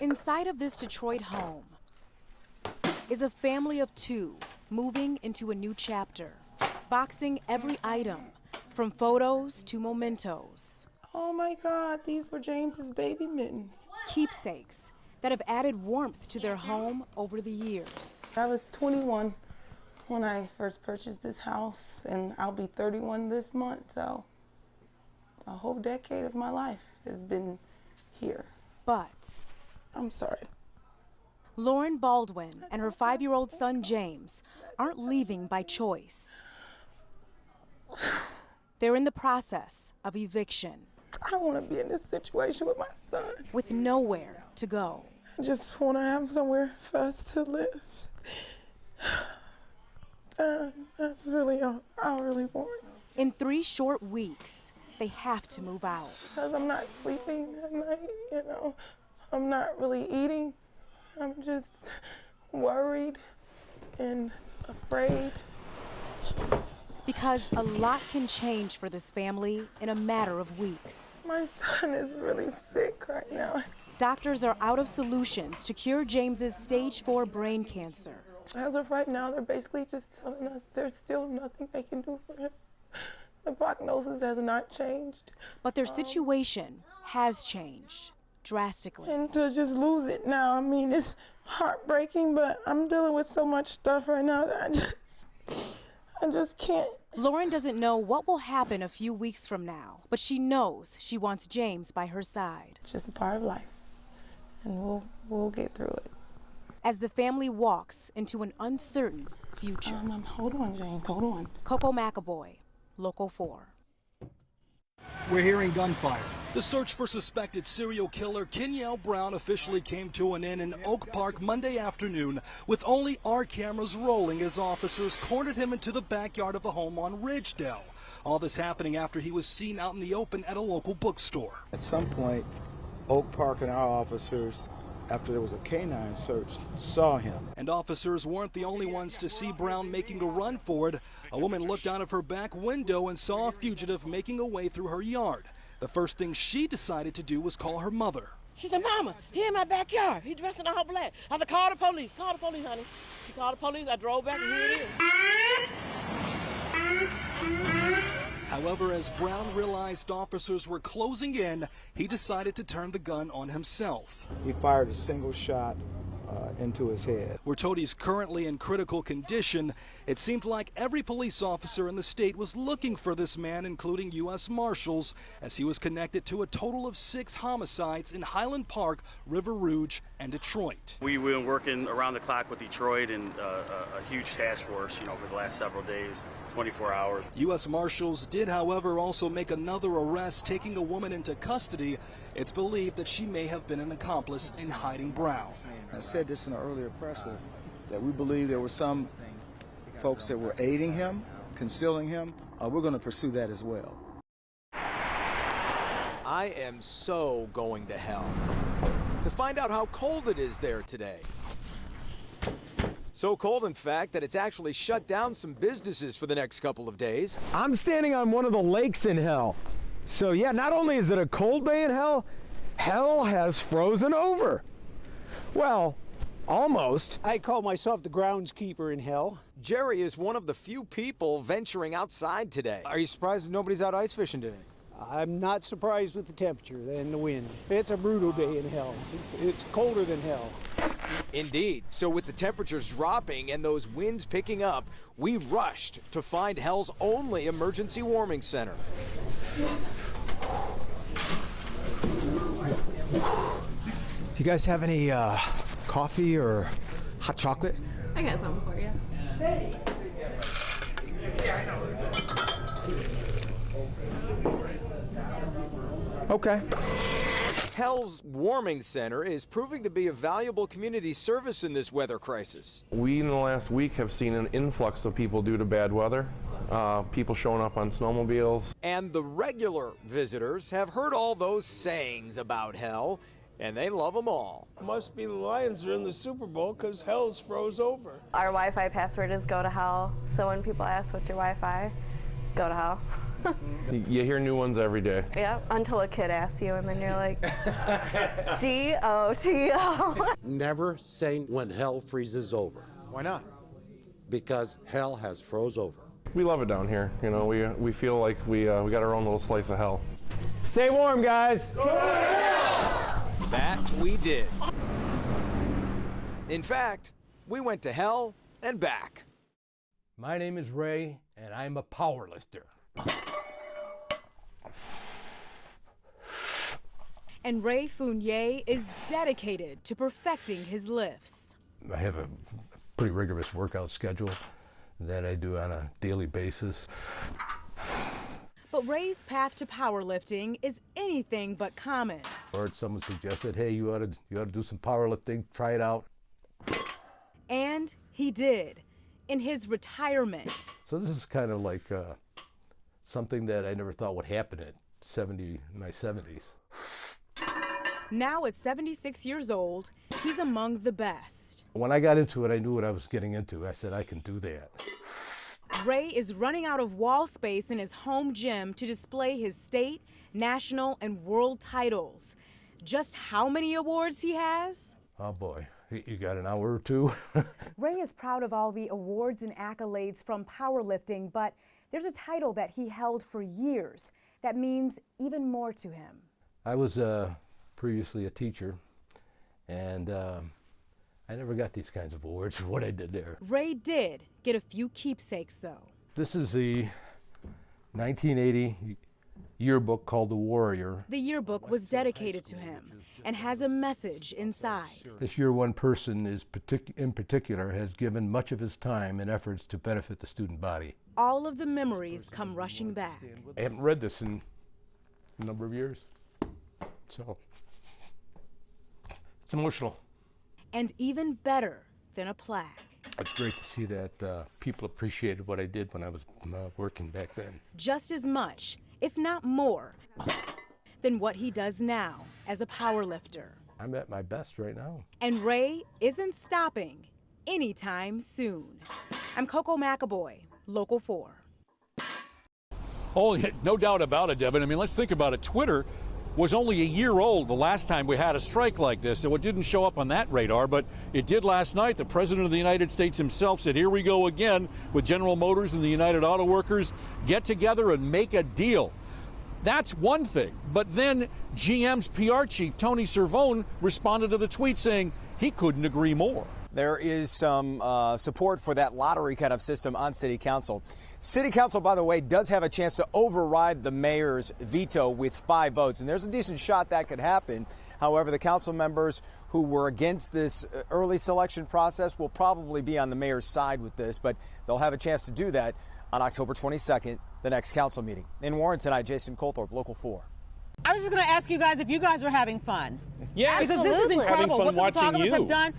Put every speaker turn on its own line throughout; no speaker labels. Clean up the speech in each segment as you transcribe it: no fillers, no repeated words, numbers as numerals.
Inside of this Detroit home is a family of two moving into a new chapter, boxing every item, from photos to mementos.
Oh my God, these were James's baby mittens.
Keepsakes that have added warmth to their home over the years.
I was 21 when I first purchased this house, and I'll be 31 this month, so a whole decade of my life has been here.
But
I'm sorry.
Lauren Baldwin and her 5-year-old son James aren't leaving by choice. They're in the process of eviction.
I don't want to be in this situation with my son.
With nowhere to go.
I just want to have somewhere for us to live. That's really all I really want.
In 3 short weeks, they have to move out.
Because I'm not sleeping at night, you know. I'm not really eating. I'm just worried and afraid.
Because a lot can change for this family in a matter of weeks.
My son is really sick right now.
Doctors are out of solutions to cure James's stage 4 brain cancer.
As of right now, they're basically just telling us there's still nothing they can do for him. The prognosis has not changed.
But their situation has changed drastically.
And to just lose it now, I mean, it's heartbreaking, but I'm dealing with so much stuff right now that I just can't.
Lauren doesn't know what will happen a few weeks from now, but she knows she wants James by her side.
It's just a part of life, and we'll get through it.
As the family walks into an uncertain future.
Hold on, James, hold on.
Coco McAvoy, Local 4.
We're hearing gunfire.
The search for suspected serial killer Kenyelle Brown officially came to an end in Oak Park Monday afternoon, with only our cameras rolling as officers cornered him into the backyard of a home on Ridgedale. All this happening after he was seen out in the open at a local bookstore.
At some point, Oak Park and our officers, after there was a canine search, saw him.
And officers weren't the only ones to see Brown making a run for it. A woman looked out of her back window and saw a fugitive making a way through her yard. The first thing she decided to do was call her mother.
She said, "Mama, he in my backyard. He dressed in all black." I said, "Call the police. Call the police, honey." She called the police. I drove back, and here it is.
However, as Brown realized officers were closing in, he decided to turn the gun on himself.
He fired a single shot into his head.
We're told he's currently in critical condition. It seemed like every police officer in the state was looking for this man, including U.S. Marshals, as he was connected to a total of 6 homicides in Highland Park, River Rouge, and Detroit.
We've been working around the clock with Detroit and a huge task force, for the last several days, 24 hours.
U.S. Marshals did, however, also make another arrest, taking a woman into custody. It's believed that she may have been an accomplice in hiding Brown.
I said this in an earlier presser, that we believe there were some folks that were aiding him, concealing him. We're going to pursue that as well.
I am so going to hell to find out how cold it is there today. So cold, in fact, that it's actually shut down some businesses for the next couple of days.
I'm standing on one of the lakes in hell. So yeah, not only is it a cold day in hell, hell has frozen over. Well, almost.
I call myself the groundskeeper in hell.
Jerry is one of the few people venturing outside today.
Are you surprised that nobody's out ice fishing today?
I'm not surprised with the temperature and the wind. It's a brutal day in hell. It's colder than hell.
Indeed. So with the temperatures dropping and those winds picking up, we rushed to find hell's only emergency warming center.
You guys have any coffee or hot chocolate?
I got something for you.
Okay.
Hell's Warming Center is proving to be a valuable community service in this weather crisis.
We, in the last week, have seen an influx of people due to bad weather. People showing up on snowmobiles.
And the regular visitors have heard all those sayings about hell, and they love them all.
Must be the Lions are in the Super Bowl because hell's froze over.
Our Wi-Fi password is go to hell, so when people ask what's your Wi-Fi, go to hell.
You hear new ones every day.
Yeah, until a kid asks you, and then you're like, G-O-T-O.
Never say when hell freezes over.
Why not?
Because hell has froze over.
We love it down here. You know, we feel like we got our own little slice of hell.
Stay warm, guys.
That we did. In fact, we went to hell and back.
My name is Ray, and I'm a power lifter.
And Ray Fournier is dedicated to perfecting his lifts.
I have a pretty rigorous workout schedule that I do on a daily basis.
But Ray's path to powerlifting is anything but common.
Or someone suggested, hey, you ought to do some powerlifting, try it out.
And he did, in his retirement.
So this is kind of like something that I never thought would happen at my 70s.
Now at 76 years old, he's among the best.
When I got into it, I knew what I was getting into. I said, I can do that.
Ray is running out of wall space in his home gym to display his state, national, and world titles. Just how many awards he has?
Oh boy, you got an hour or two?
Ray is proud of all the awards and accolades from powerlifting, but there's a title that he held for years that means even more to him.
I was previously a teacher, and I never got these kinds of awards for what I did there.
Ray did get a few keepsakes, though.
This is the 1980 yearbook called The Warrior.
The yearbook was dedicated to him and has a message inside.
This year, one person in particular has given much of his time and efforts to benefit the student body.
All of the memories come rushing back.
I haven't read this in a number of years, so it's emotional.
And even better than a plaque.
It's great to see that people appreciated what I did when I was working back then.
Just as much, if not more, than what he does now as a powerlifter.
I'm at my best right now.
And Ray isn't stopping anytime soon. I'm Coco McAvoy, Local 4.
Oh, no doubt about it, Devin. I mean, let's think about it. Twitter was only a year old the last time we had a strike like this, so it didn't show up on that radar, but it did last night. The President of the United States himself said, here we go again with General Motors and the United Auto Workers. Get together and make a deal. That's one thing. But then GM's PR chief, Tony Cervone, responded to the tweet saying he couldn't agree more.
There is some support for that lottery kind of system on City Council. City Council, by the way, does have a chance to override the mayor's veto with 5 votes, and there's a decent shot that could happen. However, the council members who were against this early selection process will probably be on the mayor's side with this, but they'll have a chance to do that on October 22nd, the next council meeting. In Warren tonight, Jason Colthorpe, Local 4.
I was just going to ask you guys if you guys were having fun.
Yes,
because this is incredible.
Having fun
what the
watching
photographers
you.
have done.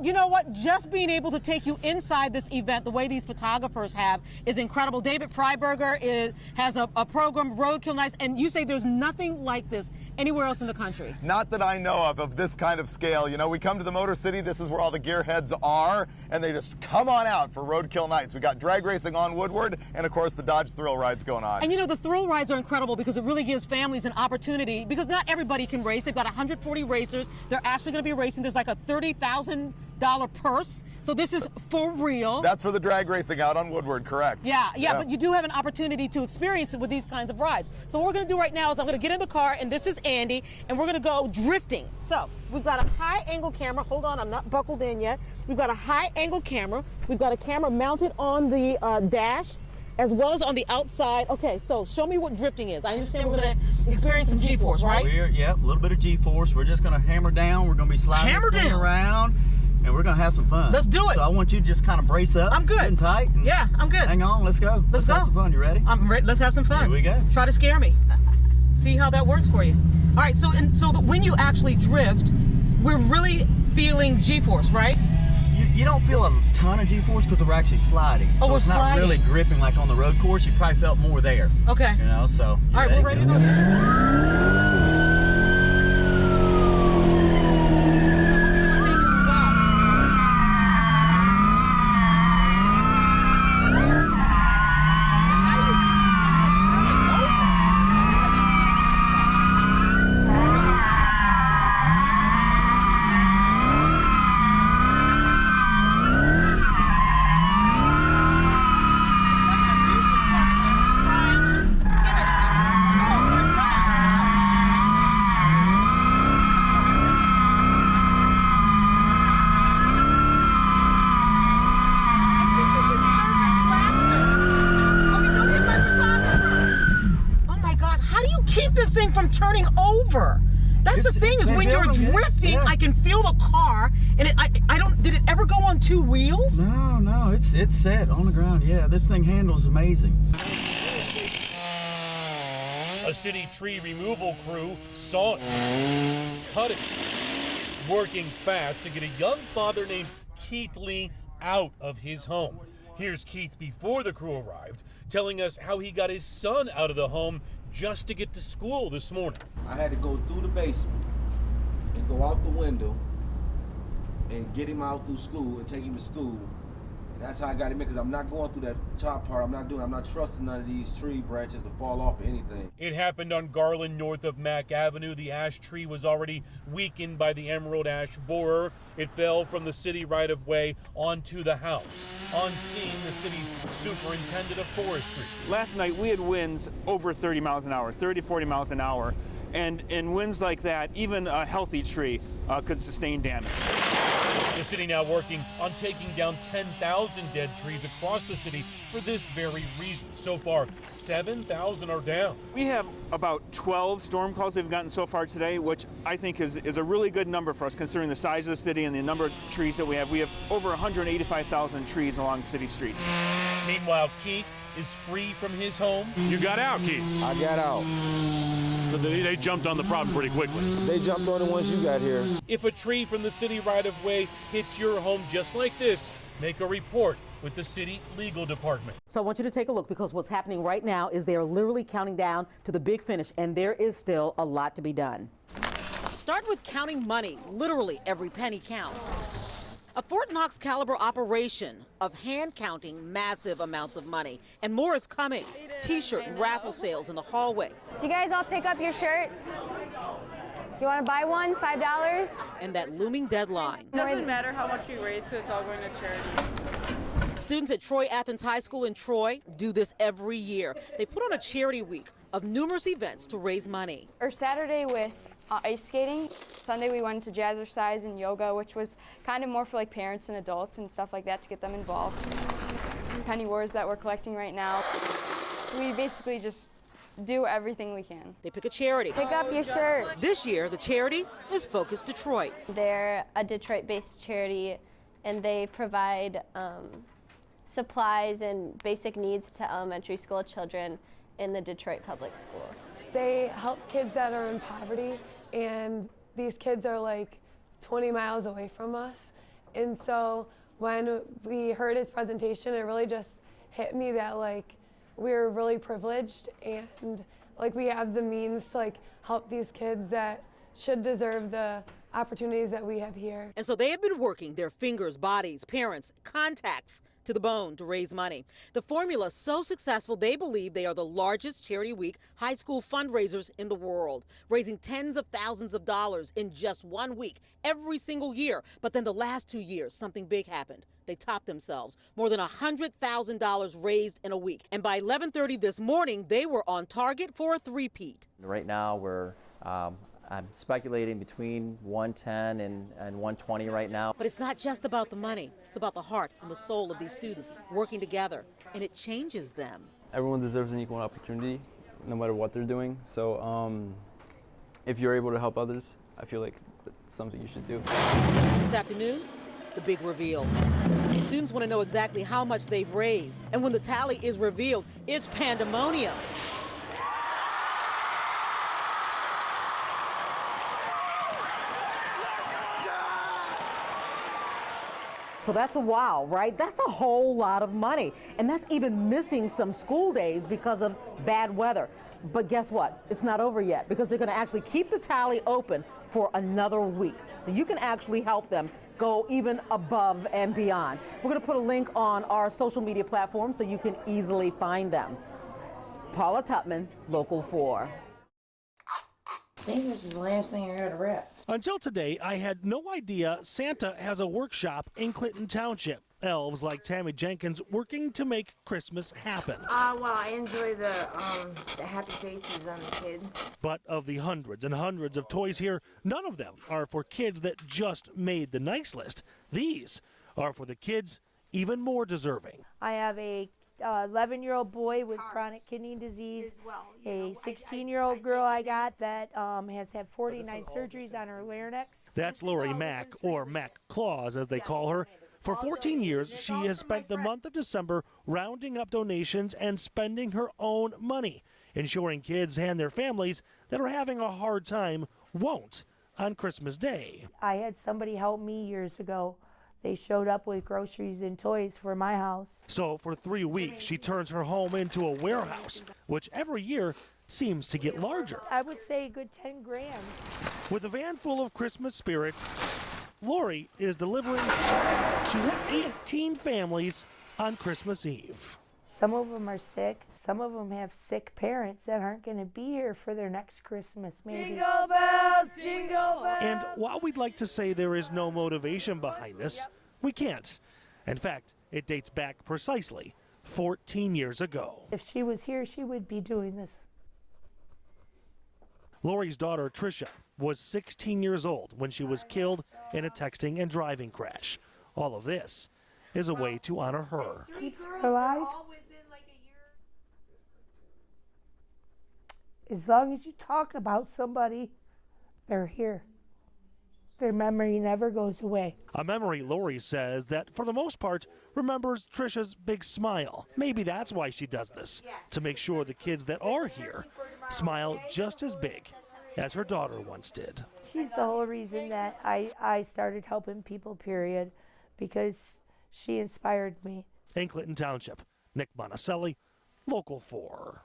You know what? Just being able to take you inside this event the way these photographers have is incredible. David Freiberger has a program, Roadkill Nights, and you say there's nothing like this anywhere else in the country.
Not that I know of this kind of scale. You know, we come to the Motor City, this is where all the gearheads are, and they just come on out for Roadkill Nights. We got drag racing on Woodward, and of course the Dodge Thrill Rides going on.
And you know, the thrill rides are incredible because it really gives families an opportunity, because not everybody can race. They've got 140 racers. They're actually going to be racing. There's like a $30,000 purse. So this is for real.
That's for the drag racing out on Woodward, correct?
Yeah, but you do have an opportunity to experience it with these kinds of rides. So what we're going to do right now is I'm going to get in the car, and this is Andy, and we're going to go drifting. So we've got a high angle camera. Hold on, I'm not buckled in yet. We've got a high angle camera. We've got a camera mounted on the dash as well as on the outside. Okay, so show me what drifting is. I understand we're going to experience some G-force, right?
Yeah, a little bit of G-force. We're just going to hammer down. We're going to be sliding this thing around. And we're going to have some fun.
Let's do it.
So I want you to just kind of brace up.
I'm good.
Getting tight.
Yeah, I'm good.
Hang on. Let's go. Let's have some fun. You ready?
I'm ready. Let's have some fun.
Here we go.
Try to scare me. See how that works for you. All right, so when you actually drift, we're really feeling G-force, right?
You don't feel a ton of G-force because we're actually sliding.
Oh,
so
we're
it's
sliding.
not really gripping like on the road course. You probably felt more there.
Okay.
You know, so.
All right, we're ready to go. keep this thing from turning over. That's the thing, is when you're drifting, I can feel the car, and I don't, did it ever go on two wheels?
No, it's set on the ground. Yeah, this thing handles amazing.
A city tree removal crew saw it, cut it, working fast to get a young father named Keith Lee out of his home. Here's Keith before the crew arrived, telling us how he got his son out of the home just to get to school this morning.
I had to go through the basement and go out the window and get him out through school and take him to school. And that's how I got him in, because I'm not going through that top part. I'm not trusting none of these tree branches to fall off or anything.
It happened on Garland north of Mack Avenue. The ash tree was already weakened by the emerald ash borer. It fell from the city right-of-way onto the house. On scene, the city's superintendent of forestry.
Last night we had winds over 30 miles an hour, 30, 40 miles an hour. And in winds like that, even a healthy tree could sustain damage.
The city now working on taking down 10,000 dead trees across the city for this very reason. So far, 7,000 are down.
We have about 12 storm calls we've gotten so far today, which I think is a really good number for us considering the size of the city and the number of trees that we have. We have over 185,000 trees along city streets.
Meanwhile, Keith is free from his home. You got out, Keith.
I got out.
So they jumped on the problem pretty quickly.
They jumped on it once you got here.
If a tree from the city right-of-way hits your home just like this, make a report with the city legal department.
So I want you to take a look, because what's happening right now is they're literally counting down to the big finish, and there is still a lot to be done. Start with counting money. Literally every penny counts. A Fort Knox caliber operation of hand counting massive amounts of money, and more is coming. T-shirt and raffle sales in the hallway.
Do you guys all pick up your shirts? You want to buy one? $5?
And that looming deadline.
It doesn't matter how much you raise, because it's all going to charity.
Students at Troy Athens High School in Troy do this every year. They put on a charity week of numerous events to raise money.
Or Saturday with ice skating. Sunday we went to jazzercise and yoga, which was kind of more for like parents and adults and stuff like that to get them involved. Penny wars that we're collecting right now. We basically just do everything we can.
They pick a charity.
Pick up your shirt.
This year, the charity is Focus Detroit.
They're a Detroit-based charity, and they provide supplies and basic needs to elementary school children in the Detroit public schools.
They help kids that are in poverty, and these kids are like 20 miles away from us. And so when we heard his presentation, it really just hit me that like we're really privileged, and like we have the means to like help these kids that should deserve the opportunities that we have here.
And so they have been working their fingers, bodies, parents, contacts to the bone to raise money. The formula so successful, they believe they are the largest Charity Week high school fundraisers in the world, raising tens of thousands of dollars in just 1 week, every single year. But then the last 2 years, something big happened. They topped themselves. More than $100,000 raised in a week. And by 11:30 this morning, they were on target for a three-peat.
Right now, I'm speculating between 110 and 120 right now.
But it's not just about the money. It's about the heart and the soul of these students working together, and it changes them.
Everyone deserves an equal opportunity, no matter what they're doing. So if you're able to help others, I feel like that's something you should do.
This afternoon, the big reveal. Students want to know exactly how much they've raised, and when the tally is revealed, it's pandemonium. So that's a wow, right? That's a whole lot of money. And that's even missing some school days because of bad weather. But guess what? It's not over yet, because they're going to actually keep the tally open for another week. So you can actually help them go even above and beyond. We're going to put a link on our social media platform so you can easily find them. Paula Tutman, Local 4.
I think this is the last thing I heard of rap.
Until today, I had no idea Santa has a workshop in Clinton Township. Elves like Tammy Jenkins working to make Christmas happen.
Well, I enjoy the happy faces on the kids.
But of the hundreds and hundreds of toys here, none of them are for kids that just made the nice list. These are for the kids even more deserving.
I have a
11-year-old boy with chronic kidney disease, a 16-year-old girl I got that has had 49 surgeries on her larynx.
That's Lori Mack, or Mac Claus as they call her. For 14 years, she has spent the month of December rounding up donations and spending her own money, ensuring kids and their families that are having a hard time won't on Christmas Day.
I had somebody help me years ago. They showed up with groceries and toys for my house.
So for 3 weeks, she turns her home into a warehouse, which every year seems to get larger.
I would say a good 10 grand.
With a van full of Christmas spirit, Lori is delivering to 18 families on Christmas Eve.
Some of them are sick. Some of them have sick parents that aren't going to be here for their next Christmas, maybe. Jingle bells, jingle bells.
And while we'd like to say there is no motivation behind this, we can't. In fact, it dates back precisely 14 years ago.
If she was here, she would be doing this.
Lori's daughter, Tricia, was 16 years old when she was killed in a texting and driving crash. All of this is a way to honor her.
Keeps her alive. As long as you talk about somebody, they're here. Their memory never goes away.
A memory, Lori says, that for the most part remembers Tricia's big smile. Maybe that's why she does this, to make sure the kids that are here smile just as big as her daughter once did.
She's the whole reason that I started helping people, period, because she inspired me.
In Clinton Township, Nick Monticelli, Local 4.